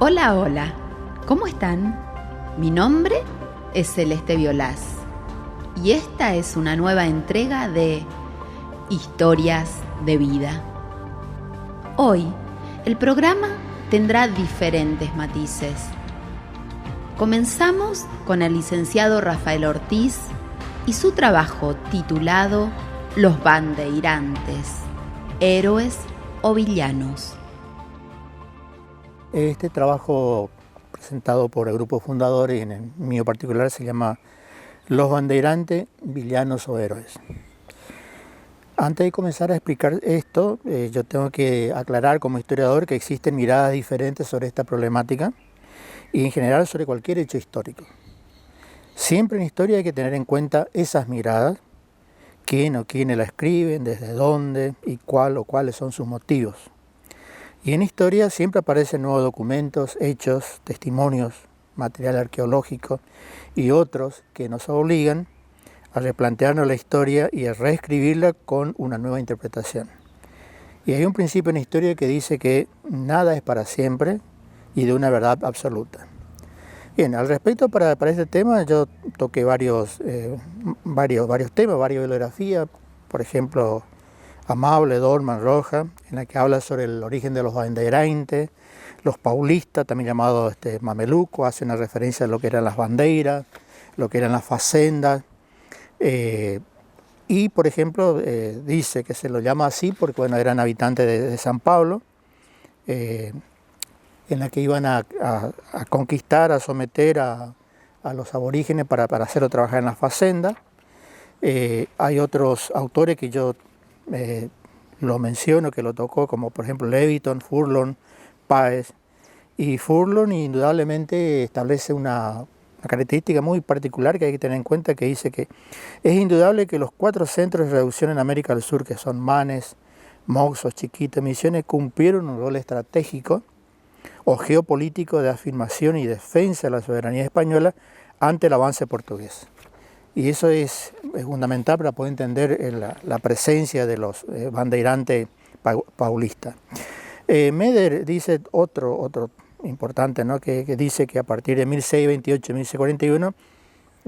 Hola, hola, ¿cómo están? Mi nombre es Celeste Violás y esta es una nueva entrega de Historias de Vida. Hoy, el programa tendrá diferentes matices. Comenzamos con el licenciado Rafael Ortiz y su trabajo titulado Los bandeirantes, héroes o villanos. Este trabajo presentado por el grupo fundador y en el mío particular se llama Los bandeirantes, villanos o héroes. Antes de comenzar a explicar esto, yo tengo que aclarar como historiador que existen miradas diferentes sobre esta problemática y en general sobre cualquier hecho histórico. Siempre en historia hay que tener en cuenta esas miradas, quién o quiénes la escriben, desde dónde y cuál o cuáles son sus motivos. Y en historia siempre aparecen nuevos documentos, hechos, testimonios, material arqueológico y otros que nos obligan a replantearnos la historia y a reescribirla con una nueva interpretación. Y hay un principio en la historia que dice que nada es para siempre y de una verdad absoluta. Bien, al respecto para este tema yo toqué varios temas, varias bibliografías, por ejemplo, Amable, Dorman, Roja, en la que habla sobre el origen de los bandeirantes, los paulistas, también llamados mamelucos, hace una referencia a lo que eran las bandeiras, lo que eran las facendas, y por ejemplo dice que se lo llama así porque bueno, eran habitantes de San Pablo, en la que iban a conquistar, a someter a los aborígenes para hacerlo trabajar en las facendas. Hay otros autores que yo lo menciono, que lo tocó, como por ejemplo Leviton, Furlong, Páez. Y Furlong indudablemente establece una característica muy particular que hay que tener en cuenta, que dice que es indudable que los 4 centros de reducción en América del Sur, que son Manes, Moxos, Chiquita, Misiones, cumplieron un rol estratégico o geopolítico de afirmación y defensa de la soberanía española ante el avance portugués. Y eso es fundamental para poder entender la presencia de los bandeirantes paulistas. Meder dice otro importante, ¿no? que dice que a partir de 1628 y 1641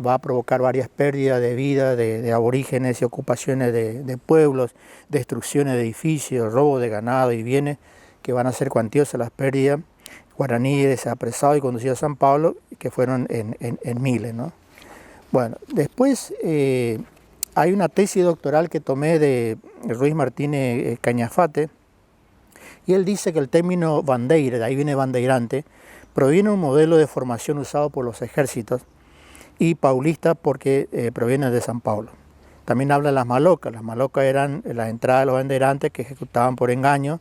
va a provocar varias pérdidas de vida de aborígenes y ocupaciones de pueblos, destrucciones de edificios, robo de ganado y bienes, que van a ser cuantiosas las pérdidas, guaraníes apresados y conducidos a San Pablo, que fueron en miles, ¿no? Bueno, después hay una tesis doctoral que tomé de Ruiz Martínez Cañafate, y él dice que el término bandeira, de ahí viene bandeirante, proviene de un modelo de formación usado por los ejércitos, y paulista porque proviene de San Pablo. También habla de las malocas eran las entradas de los bandeirantes que ejecutaban por engaño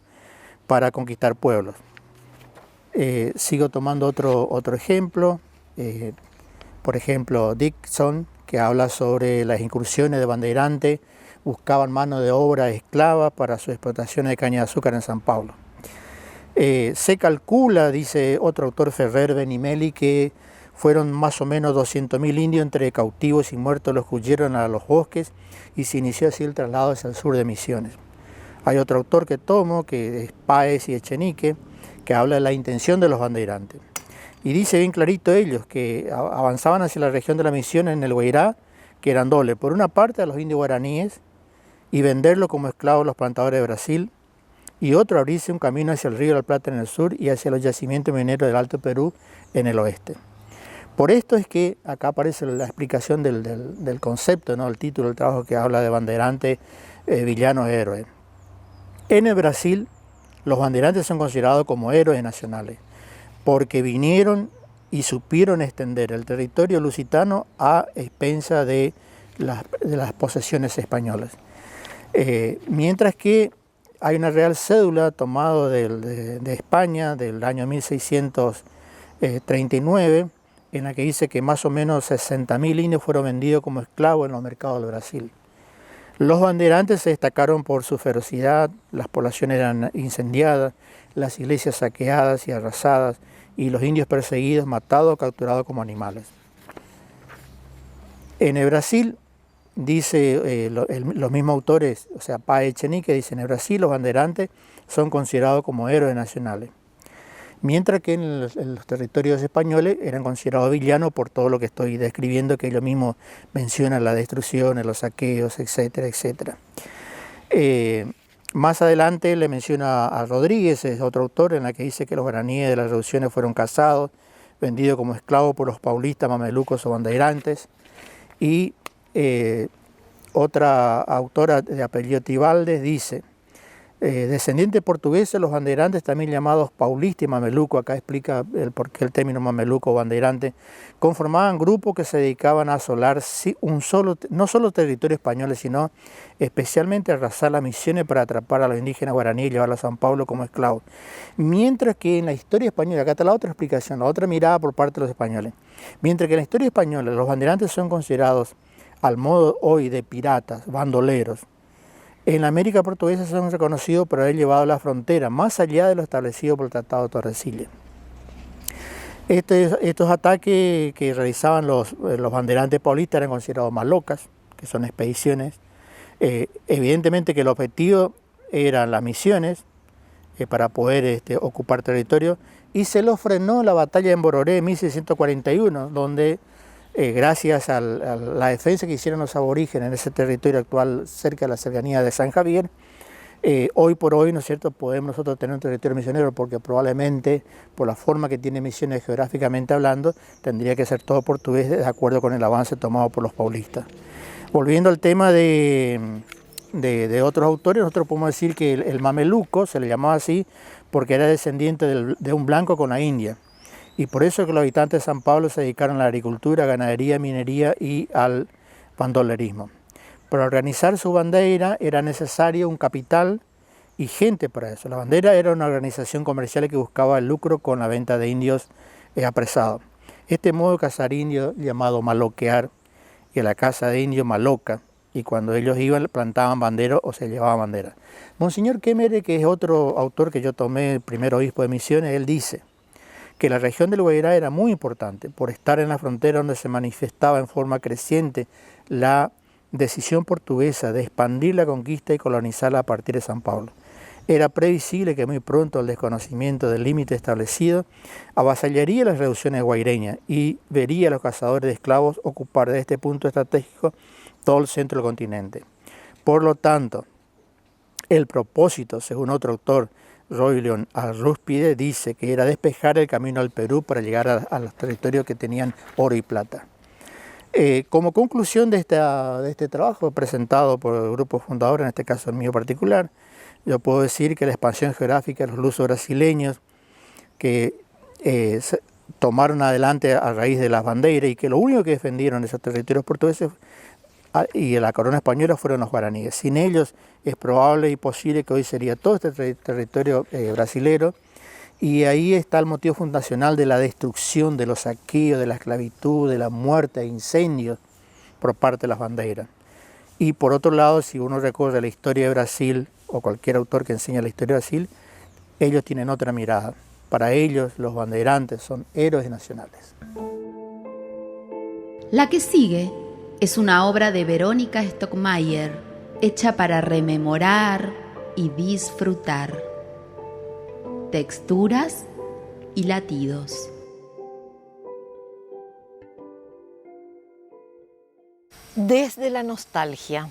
para conquistar pueblos. Sigo tomando otro ejemplo, por ejemplo Dixon, que habla sobre las incursiones de bandeirantes, buscaban mano de obra esclava para su explotación de caña de azúcar en San Pablo. Se calcula, dice otro autor, Ferrer Benimeli, que fueron más o menos 200.000 indios entre cautivos y muertos los que huyeron a los bosques y se inició así el traslado hacia el sur de Misiones. Hay otro autor que tomo, que es Páez y Echenique, que habla de la intención de los bandeirantes. Y dice bien clarito ellos que avanzaban hacia la región de la Misión en el Guairá, que eran doble. Por una parte a los indios guaraníes y venderlo como esclavos a los plantadores de Brasil, y otro abrirse un camino hacia el río de la Plata en el sur y hacia los yacimientos mineros del Alto Perú en el oeste. Por esto es que acá aparece la explicación del concepto, ¿no? El título del trabajo que habla de bandeirantes, villanos, héroes. En el Brasil, los bandeirantes son considerados como héroes nacionales, porque vinieron y supieron extender el territorio lusitano a expensa de las posesiones españolas. Mientras que hay una real cédula tomada de España del año 1639, en la que dice que más o menos 60.000 indios fueron vendidos como esclavos en los mercados del Brasil. Los bandeirantes se destacaron por su ferocidad, las poblaciones eran incendiadas, las iglesias saqueadas y arrasadas, y los indios perseguidos, matados o capturados como animales. En el Brasil, dice los mismos autores, o sea, Páez y Echenique, dicen en el Brasil los bandeirantes son considerados como héroes nacionales. mientras que en los territorios españoles eran considerados villanos por todo lo que estoy describiendo, que ellos mismos mencionan las destrucciones, los saqueos, etcétera, etcétera. Más adelante le menciona a Rodríguez, es otro autor, en la que dice que los guaraníes de las reducciones fueron cazados, vendidos como esclavos por los paulistas, mamelucos o bandeirantes. Y otra autora de apellido Tibaldes dice: descendientes portugueses, los bandeirantes, también llamados paulistas y mameluco, acá explica el porqué el término mameluco o bandeirante, conformaban grupos que se dedicaban a asolar no solo territorio español, sino especialmente a arrasar las misiones para atrapar a los indígenas guaraníes y llevarlos a San Pablo como esclavos. Mientras que en la historia española, acá está la otra explicación, la otra mirada por parte de los españoles, mientras que en la historia española los bandeirantes son considerados al modo hoy de piratas, bandoleros, en la América portuguesa son reconocidos por haber llevado la frontera más allá de lo establecido por el Tratado de Tordesillas. Estos ataques que realizaban los bandeirantes paulistas eran considerados malocas, que son expediciones. Evidentemente que el objetivo eran las misiones para poder ocupar territorio, y se lo frenó la batalla en Bororé en 1641, donde gracias a la defensa que hicieron los aborígenes en ese territorio actual cerca de la cercanía de San Javier, hoy por hoy, ¿no es cierto?, podemos nosotros tener un territorio misionero, porque probablemente por la forma que tiene Misiones geográficamente hablando, tendría que ser todo portugués de acuerdo con el avance tomado por los paulistas. Volviendo al tema de otros autores, nosotros podemos decir que el mameluco se le llamaba así porque era descendiente de un blanco con la India. Y por eso que los habitantes de San Pablo se dedicaron a la agricultura, ganadería, minería y al bandolerismo. Para organizar su bandera era necesario un capital y gente para eso. La bandera era una organización comercial que buscaba el lucro con la venta de indios apresados. Este modo de cazar indios, llamado maloquear, y a la caza de indios maloca, y cuando ellos iban plantaban bandera o se llevaban bandera. Monseñor Kemere, que es otro autor que yo tomé, el primer obispo de Misiones, él dice que la región del Guairá era muy importante por estar en la frontera donde se manifestaba en forma creciente la decisión portuguesa de expandir la conquista y colonizarla a partir de San Pablo. Era previsible que muy pronto el desconocimiento del límite establecido avasallaría las reducciones guaireñas y vería a los cazadores de esclavos ocupar de este punto estratégico todo el centro del continente. Por lo tanto, el propósito, según otro autor, Roilion Arrúspide, dice que era despejar el camino al Perú para llegar a los territorios que tenían oro y plata. Como conclusión de este trabajo presentado por el grupo fundador, en este caso el mío particular, yo puedo decir que la expansión geográfica de los lusos brasileños que tomaron adelante a raíz de las banderas, y que lo único que defendieron esos territorios portugueses y la corona española fueron los guaraníes. Sin ellos es probable y posible que hoy sería todo este territorio brasilero, y ahí está el motivo fundacional de la destrucción, de los saqueos, de la esclavitud, de la muerte, de incendios por parte de las banderas. Y por otro lado, si uno recorre la historia de Brasil, o cualquier autor que enseña la historia de Brasil, ellos tienen otra mirada. Para ellos los bandeirantes son héroes nacionales. La que sigue es una obra de Verónica Stockmayer, hecha para rememorar y disfrutar. Texturas y latidos. Desde la nostalgia,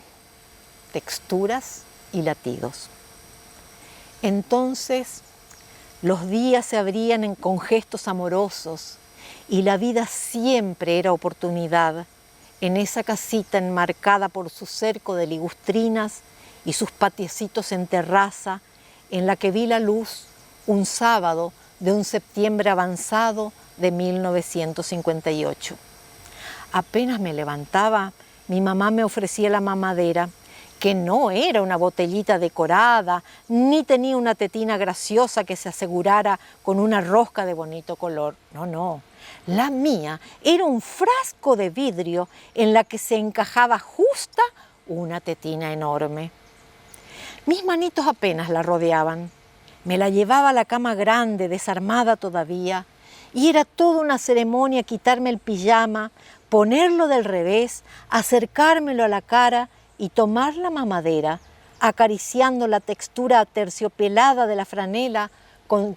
texturas y latidos. Entonces, los días se abrían con gestos amorosos y la vida siempre era oportunidad en esa casita enmarcada por su cerco de ligustrinas y sus patiecitos en terraza, en la que vi la luz un sábado de un septiembre avanzado de 1958. Apenas me levantaba, mi mamá me ofrecía la mamadera, que no era una botellita decorada, ni tenía una tetina graciosa que se asegurara con una rosca de bonito color. No. La mía era un frasco de vidrio en la que se encajaba justa una tetina enorme. Mis manitos apenas la rodeaban. Me la llevaba a la cama grande, desarmada todavía, y era toda una ceremonia quitarme el pijama, ponerlo del revés, acercármelo a la cara y tomar la mamadera, acariciando la textura aterciopelada de la franela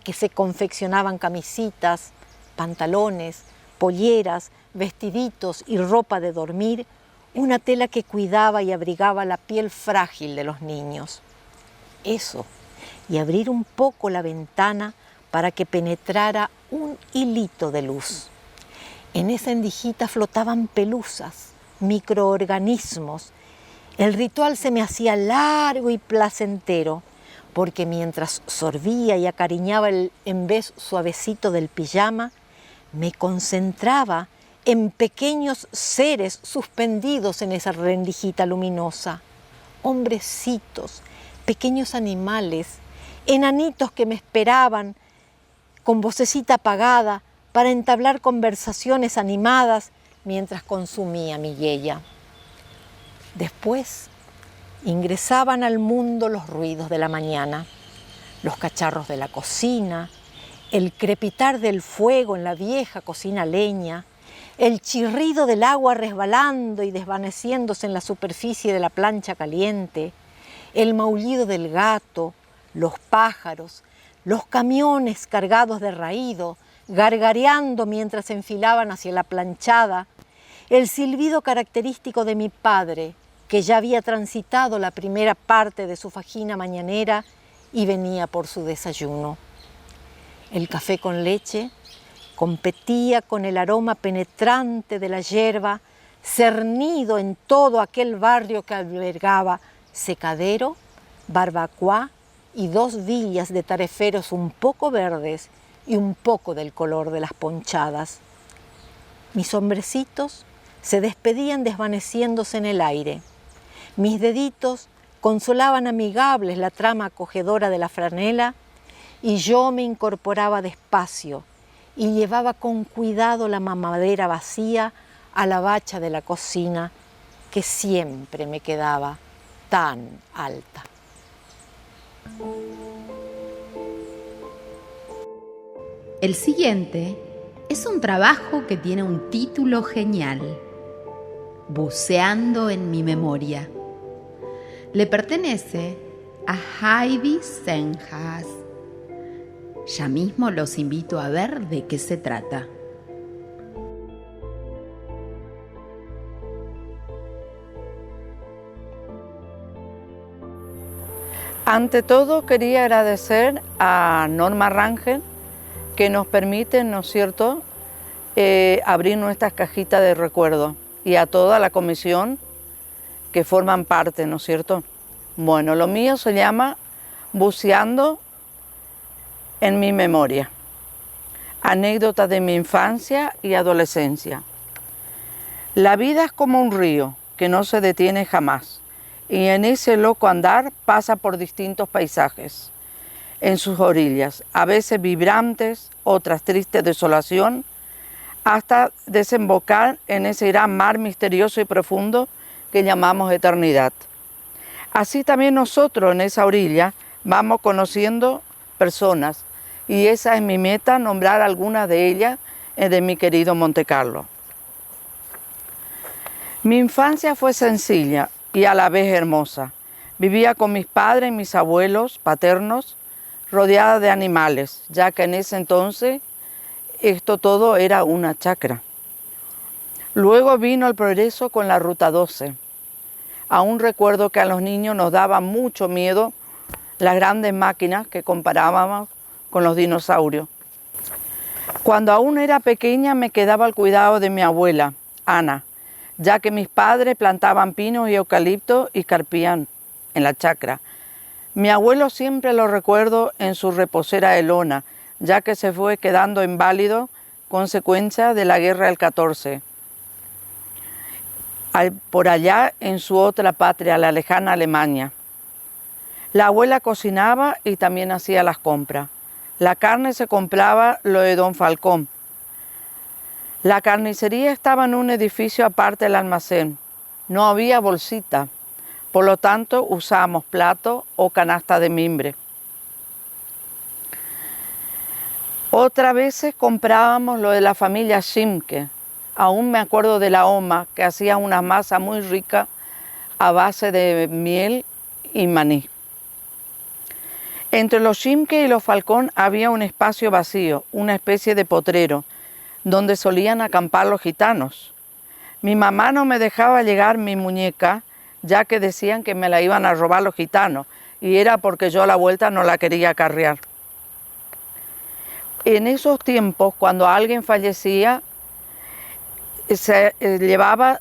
que se confeccionaban camisitas, pantalones, polleras, vestiditos y ropa de dormir, una tela que cuidaba y abrigaba la piel frágil de los niños. Eso, y abrir un poco la ventana para que penetrara un hilito de luz. En esa endijita flotaban pelusas, microorganismos. El ritual se me hacía largo y placentero, porque mientras sorbía y acariñaba el embés suavecito del pijama, me concentraba en pequeños seres suspendidos en esa rendijita luminosa. Hombrecitos, pequeños animales, enanitos que me esperaban con vocecita apagada para entablar conversaciones animadas mientras consumía mi yeya. Después ingresaban al mundo los ruidos de la mañana, los cacharros de la cocina, el crepitar del fuego en la vieja cocina a leña, el chirrido del agua resbalando y desvaneciéndose en la superficie de la plancha caliente, el maullido del gato, los pájaros, los camiones cargados de raído, gargareando mientras se enfilaban hacia la planchada, el silbido característico de mi padre, que ya había transitado la primera parte de su fajina mañanera y venía por su desayuno. El café con leche competía con el aroma penetrante de la hierba, cernido en todo aquel barrio que albergaba secadero, barbacoa y 2 villas de tareferos un poco verdes y un poco del color de las ponchadas. Mis hombrecitos se despedían desvaneciéndose en el aire. Mis deditos consolaban amigables la trama acogedora de la franela y yo me incorporaba despacio y llevaba con cuidado la mamadera vacía a la bacha de la cocina que siempre me quedaba tan alta. El siguiente es un trabajo que tiene un título genial: Buceando en mi memoria. Le pertenece a Heidi Senjas. Ya mismo los invito a ver de qué se trata. Ante todo, quería agradecer a Norma Rangel que nos permite, ¿no es cierto?, abrir nuestras cajitas de recuerdo, y a toda la comisión que forman parte, ¿no es cierto? Bueno, lo mío se llama Buceando en mi memoria. Anécdotas de mi infancia y adolescencia. La vida es como un río que no se detiene jamás, y en ese loco andar pasa por distintos paisajes. En sus orillas, a veces vibrantes, otras tristes desolación, hasta desembocar en ese gran mar misterioso y profundo que llamamos eternidad. Así también nosotros en esa orilla vamos conociendo personas, y esa es mi meta, nombrar algunas de ellas de mi querido Monte Carlo. Mi infancia fue sencilla y a la vez hermosa. Vivía con mis padres y mis abuelos paternos, rodeada de animales, ya que en ese entonces esto todo era una chacra. Luego vino el progreso con la Ruta 12. Aún recuerdo que a los niños nos daba mucho miedo las grandes máquinas que comparábamos con los dinosaurios. Cuando aún era pequeña me quedaba al cuidado de mi abuela, Ana, ya que mis padres plantaban pinos y eucaliptos y carpían en la chacra. Mi abuelo siempre lo recuerdo en su reposera de lona, ya que se fue quedando inválido consecuencia de la guerra del 14. Por allá en su otra patria, la lejana Alemania. La abuela cocinaba y también hacía las compras. La carne se compraba lo de don Falcón. La carnicería estaba en un edificio aparte del almacén. No había bolsita, por lo tanto usábamos plato o canasta de mimbre. Otras veces comprábamos lo de la familia Schimke. Aún me acuerdo de la oma, que hacía una masa muy rica a base de miel y maní. Entre los Ximque y los Falcón había un espacio vacío, una especie de potrero, donde solían acampar los gitanos. Mi mamá no me dejaba llegar mi muñeca, ya que decían que me la iban a robar los gitanos, y era porque yo a la vuelta no la quería acarrear. En esos tiempos, cuando alguien fallecía, se llevaba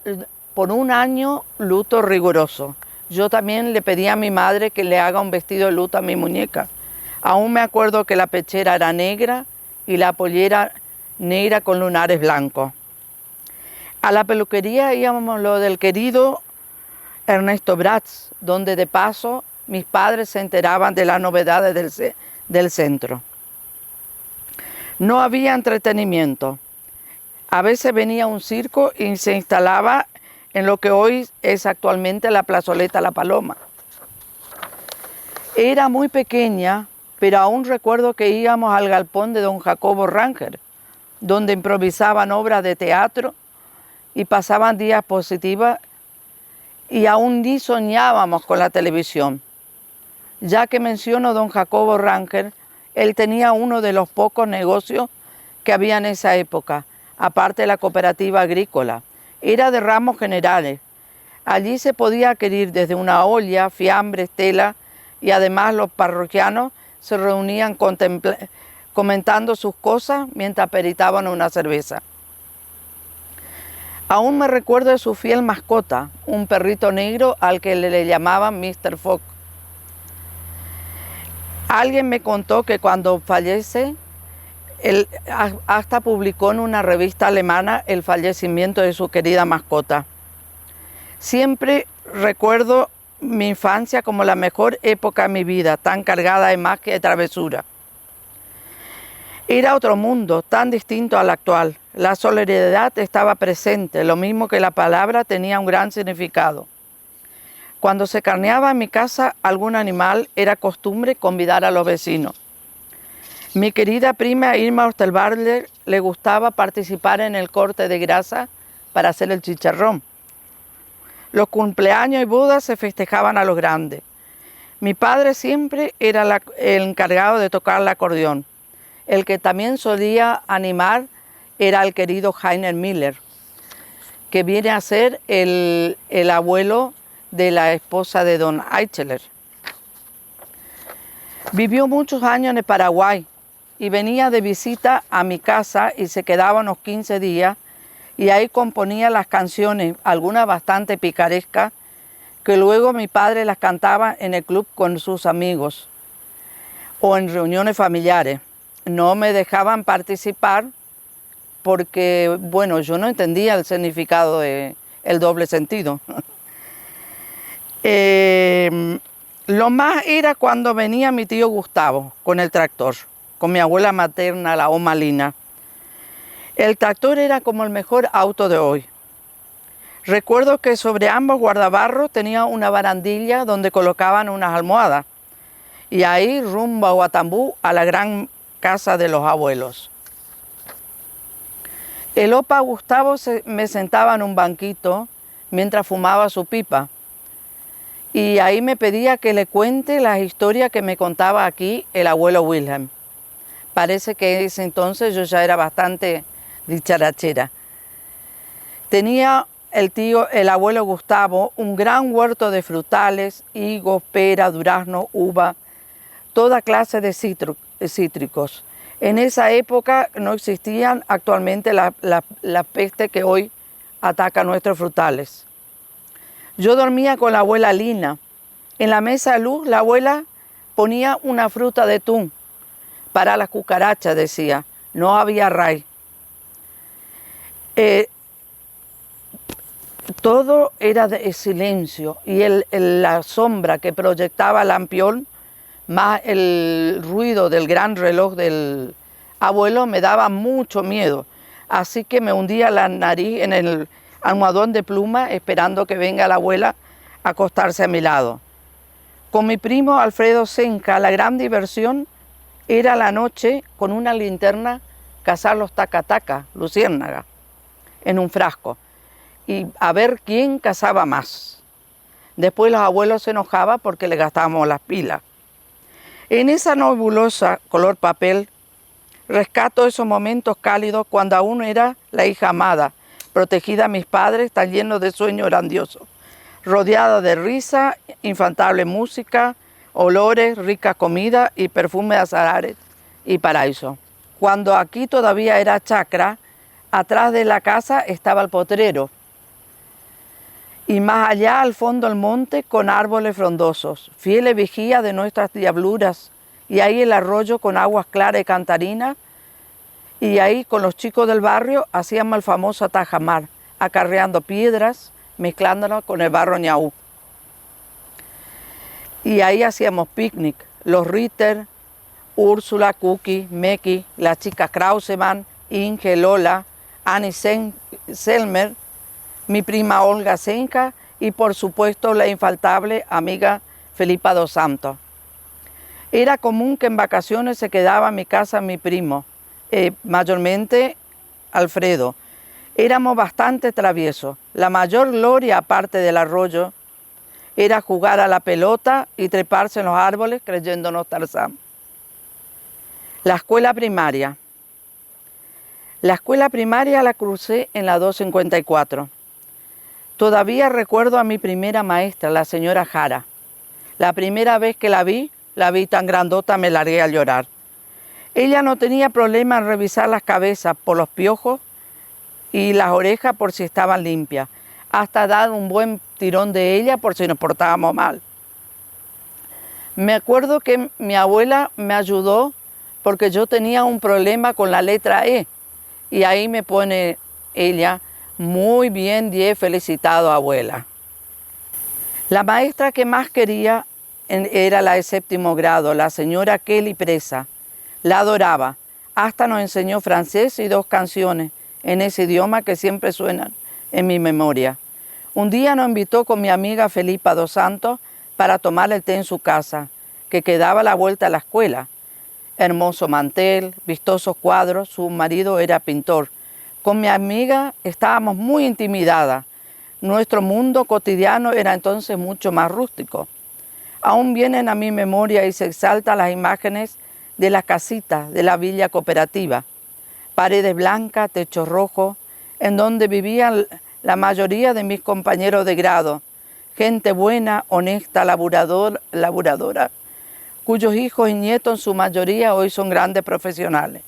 por un año luto riguroso. Yo también le pedí a mi madre que le haga un vestido de luto a mi muñeca. Aún me acuerdo que la pechera era negra y la pollera negra con lunares blancos. A la peluquería íbamos lo del querido Ernesto Bratz, donde de paso mis padres se enteraban de las novedades del centro. No había entretenimiento. A veces venía un circo y se instalaba en lo que hoy es actualmente la plazoleta La Paloma. Era muy pequeña, pero aún recuerdo que íbamos al galpón de don Jacobo Ranger, donde improvisaban obras de teatro y pasaban diapositivas, y aún ni soñábamos con la televisión. Ya que menciono don Jacobo Ranger, él tenía uno de los pocos negocios que había en esa época, aparte de la cooperativa agrícola. Era de ramos generales. Allí se podía adquirir desde una olla, fiambres, tela, y además los parroquianos se reunían comentando sus cosas mientras peritaban una cerveza. Aún me recuerdo de su fiel mascota, un perrito negro al que le llamaban Mr. Fogg. Alguien me contó que cuando fallece, él hasta publicó en una revista alemana el fallecimiento de su querida mascota. Siempre recuerdo mi infancia como la mejor época de mi vida, tan cargada de magia y de travesura. Era otro mundo, tan distinto al actual. La solidaridad estaba presente, lo mismo que la palabra tenía un gran significado. Cuando se carneaba en mi casa algún animal, era costumbre convidar a los vecinos. Mi querida prima Irma Osterwalder le gustaba participar en el corte de grasa para hacer el chicharrón. Los cumpleaños y bodas se festejaban a los grandes. Mi padre siempre era el encargado de tocar el acordeón. El que también solía animar era el querido Heiner Miller, que viene a ser el abuelo de la esposa de don Eicheler. Vivió muchos años en el Paraguay y venía de visita a mi casa y se quedaba unos 15 días y ahí componía las canciones, algunas bastante picarescas, que luego mi padre las cantaba en el club con sus amigos o en reuniones familiares. No me dejaban participar porque, bueno, yo no entendía el significado del doble sentido. Lo más era cuando venía mi tío Gustavo con el tractor, con mi abuela materna, la Oma Lina. El tractor era como el mejor auto de hoy. Recuerdo que sobre ambos guardabarros tenía una barandilla donde colocaban unas almohadas y ahí rumbo a Guatambú, a la gran casa de los abuelos. El opa Gustavo me sentaba en un banquito mientras fumaba su pipa y ahí me pedía que le cuente las historias que me contaba aquí el abuelo Wilhelm. Parece que en ese entonces yo ya era bastante dicharachera. Tenía el abuelo Gustavo un gran huerto de frutales, higos, pera, durazno, uva, toda clase de cítricos. En esa época no existían actualmente la peste que hoy ataca nuestros frutales. Yo dormía con la abuela Lina. En la mesa de luz la abuela ponía una fruta de tún para las cucarachas, decía. No había ray. Todo era de silencio y la sombra que proyectaba el lampión más el ruido del gran reloj del abuelo me daba mucho miedo. Así que me hundía la nariz en el almohadón de pluma esperando que venga la abuela a acostarse a mi lado. Con mi primo Alfredo Senca, la gran diversión era la noche con una linterna cazar los tacataca, luciérnagas, en un frasco y a ver quién cazaba más. Después los abuelos se enojaban porque le gastábamos las pilas. En esa nebulosa color papel, rescato esos momentos cálidos cuando aún era la hija amada, protegida a mis padres, tan lleno de sueño grandioso, rodeada de risa, infantable música, olores, rica comida y perfume de azahares y paraíso. Cuando aquí todavía era chacra, atrás de la casa estaba el potrero y más allá al fondo el monte con árboles frondosos, fieles vigía de nuestras diabluras, y ahí el arroyo con aguas claras y cantarinas, y ahí con los chicos del barrio hacíamos el famoso tajamar, acarreando piedras, mezclándolas con el barro ñaú. Y ahí hacíamos picnic, los Ritter, Úrsula, Cookie, Meki, las chicas Krausemann, Inge, Lola, Annie Selmer, mi prima Olga Senka y por supuesto la infaltable amiga Felipa dos Santos. Era común que en vacaciones se quedaba en mi casa mi primo, mayormente Alfredo. Éramos bastante traviesos. La mayor gloria, aparte del arroyo, era jugar a la pelota y treparse en los árboles creyéndonos Tarzán. La escuela primaria. La escuela primaria la crucé en la 254. Todavía recuerdo a mi primera maestra, la señora Jara. La primera vez que la vi tan grandota, me largué a llorar. Ella no tenía problema en revisar las cabezas por los piojos y las orejas por si estaban limpias, hasta dar un buen tirón de ella por si nos portábamos mal. Me acuerdo que mi abuela me ayudó porque yo tenía un problema con la letra E, y ahí me pone ella, muy bien, 10, felicitado abuela. La maestra que más quería era la de séptimo grado, la señora Kelly Presa. La adoraba, hasta nos enseñó francés y 2 canciones en ese idioma que siempre suenan en mi memoria. Un día nos invitó con mi amiga Felipa dos Santos para tomar el té en su casa, que quedaba a la vuelta de la escuela. Hermoso mantel, vistosos cuadros, su marido era pintor. Con mi amiga estábamos muy intimidadas. Nuestro mundo cotidiano era entonces mucho más rústico. Aún vienen a mi memoria y se exaltan las imágenes de las casitas de la villa cooperativa. Paredes blancas, techo rojo, en donde vivían la mayoría de mis compañeros de grado. Gente buena, honesta, laburadora, cuyos hijos y nietos en su mayoría hoy son grandes profesionales.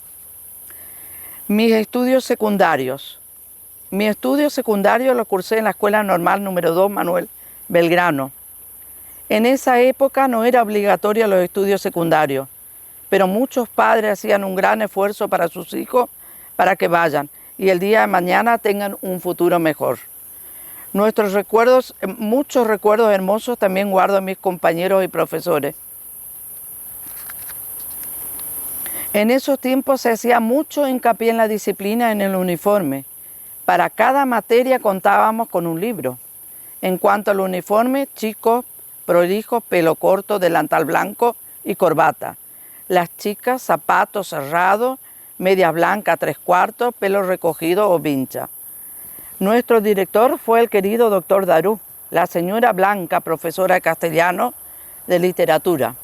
Mis estudios secundarios. Mi estudio secundario lo cursé en la Escuela Normal número 2 Manuel Belgrano. En esa época no era obligatorio los estudios secundarios, pero muchos padres hacían un gran esfuerzo para sus hijos para que vayan y el día de mañana tengan un futuro mejor. Muchos recuerdos hermosos también guardo a mis compañeros y profesores. En esos tiempos se hacía mucho hincapié en la disciplina en el uniforme. Para cada materia contábamos con un libro. En cuanto al uniforme, chicos, prolijos, pelo corto, delantal blanco y corbata. Las chicas, zapatos cerrados, media blanca 3/4, pelo recogido o vincha. Nuestro director fue el querido doctor Darú, la señora Blanca, profesora de castellano de literatura.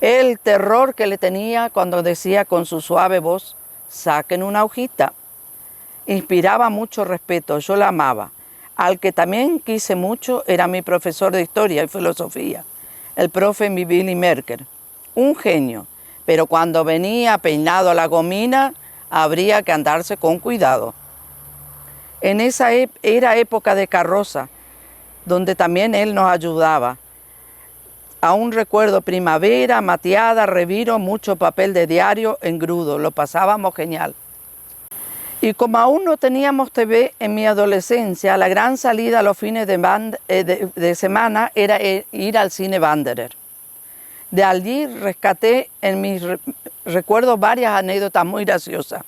El terror que le tenía cuando decía con su suave voz, saquen una hojita. Inspiraba mucho respeto, yo la amaba. Al que también quise mucho era mi profesor de historia y filosofía, el profe Billy Merker. Un genio, pero cuando venía peinado a la gomina, habría que andarse con cuidado. En esa era época de carroza, donde también él nos ayudaba. Aún recuerdo primavera, mateada, reviro, mucho papel de diario, engrudo, lo pasábamos genial. Y como aún no teníamos TV en mi adolescencia, la gran salida a los fines de semana era ir al cine Wanderer. De allí rescaté en mis recuerdos varias anécdotas muy graciosas.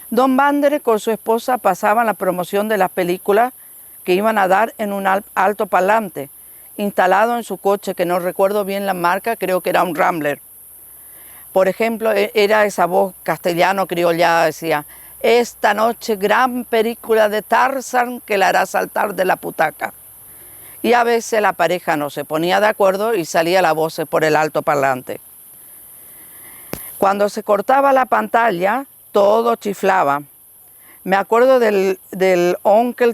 Don Wanderer con su esposa pasaban la promoción de las películas que iban a dar en un altoparlante, instalado en su coche, que no recuerdo bien la marca, creo que era un Rambler. Por ejemplo, era esa voz castellano criollada, decía, esta noche gran película de Tarzán que la hará saltar de la putaca. Y a veces la pareja no se ponía de acuerdo y salía la voz por el altoparlante. Cuando se cortaba la pantalla, todo chiflaba. Me acuerdo del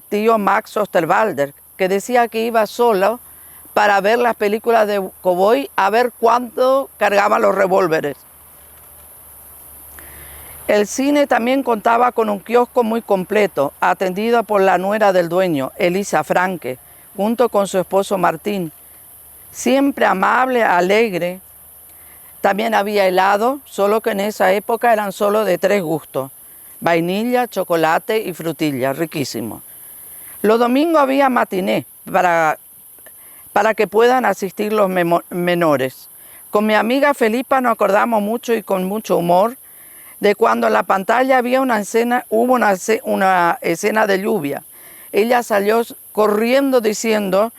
tío Max Osterwalder, que decía que iba solo para ver las películas de cowboy a ver cuánto cargaban los revólveres. El cine también contaba con un kiosco muy completo, atendido por la nuera del dueño, Elisa Franke, junto con su esposo Martín. Siempre amable, alegre. También había helado, solo que en esa época eran solo de 3 gustos: vainilla, chocolate y frutilla, riquísimo. Los domingos había matiné para que puedan asistir los menores. Con mi amiga Felipa nos acordamos mucho y con mucho humor de cuando en la pantalla hubo una escena de lluvia. Ella salió corriendo diciendo: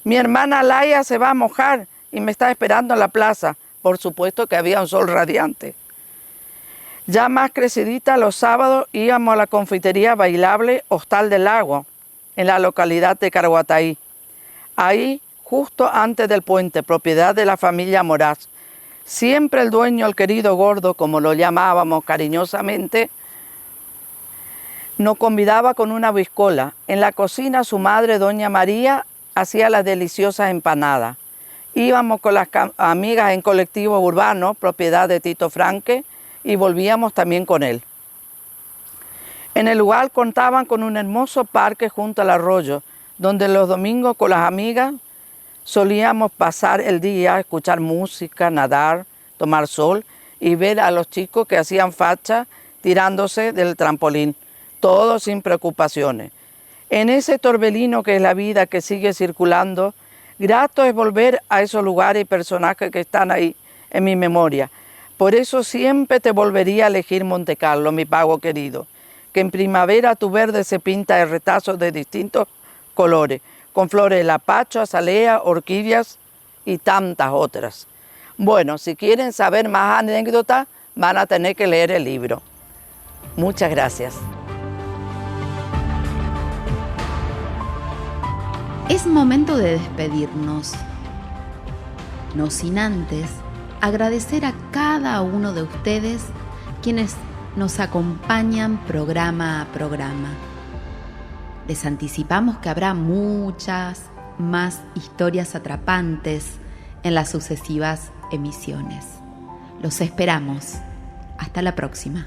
mi hermana Laia se va a mojar y me está esperando en la plaza. Por supuesto que había un sol radiante. Ya más crecidita, los sábados íbamos a la confitería bailable Hostal del Lago, en la localidad de Caraguatay. Ahí, justo antes del puente, propiedad de la familia Moraz. Siempre el dueño, el querido gordo, como lo llamábamos cariñosamente, nos convidaba con una biscola. En la cocina su madre, doña María, hacía las deliciosas empanadas. Íbamos con las amigas en colectivo urbano, propiedad de Tito Franke, y volvíamos también con él. En el lugar contaban con un hermoso parque junto al arroyo, donde los domingos con las amigas solíamos pasar el día, escuchar música, nadar, tomar sol y ver a los chicos que hacían facha tirándose del trampolín, todo sin preocupaciones. En ese torbellino que es la vida que sigue circulando, grato es volver a esos lugares y personajes que están ahí en mi memoria. Por eso siempre te volvería a elegir Monte Carlo, mi pago querido, que en primavera tu verde se pinta de retazos de distintos colores, con flores de lapacho, azalea, orquídeas y tantas otras. Bueno, si quieren saber más anécdotas, van a tener que leer el libro. Muchas gracias. Es momento de despedirnos, no sin antes agradecer a cada uno de ustedes quienes nos acompañan programa a programa. Les anticipamos que habrá muchas más historias atrapantes en las sucesivas emisiones. Los esperamos. Hasta la próxima.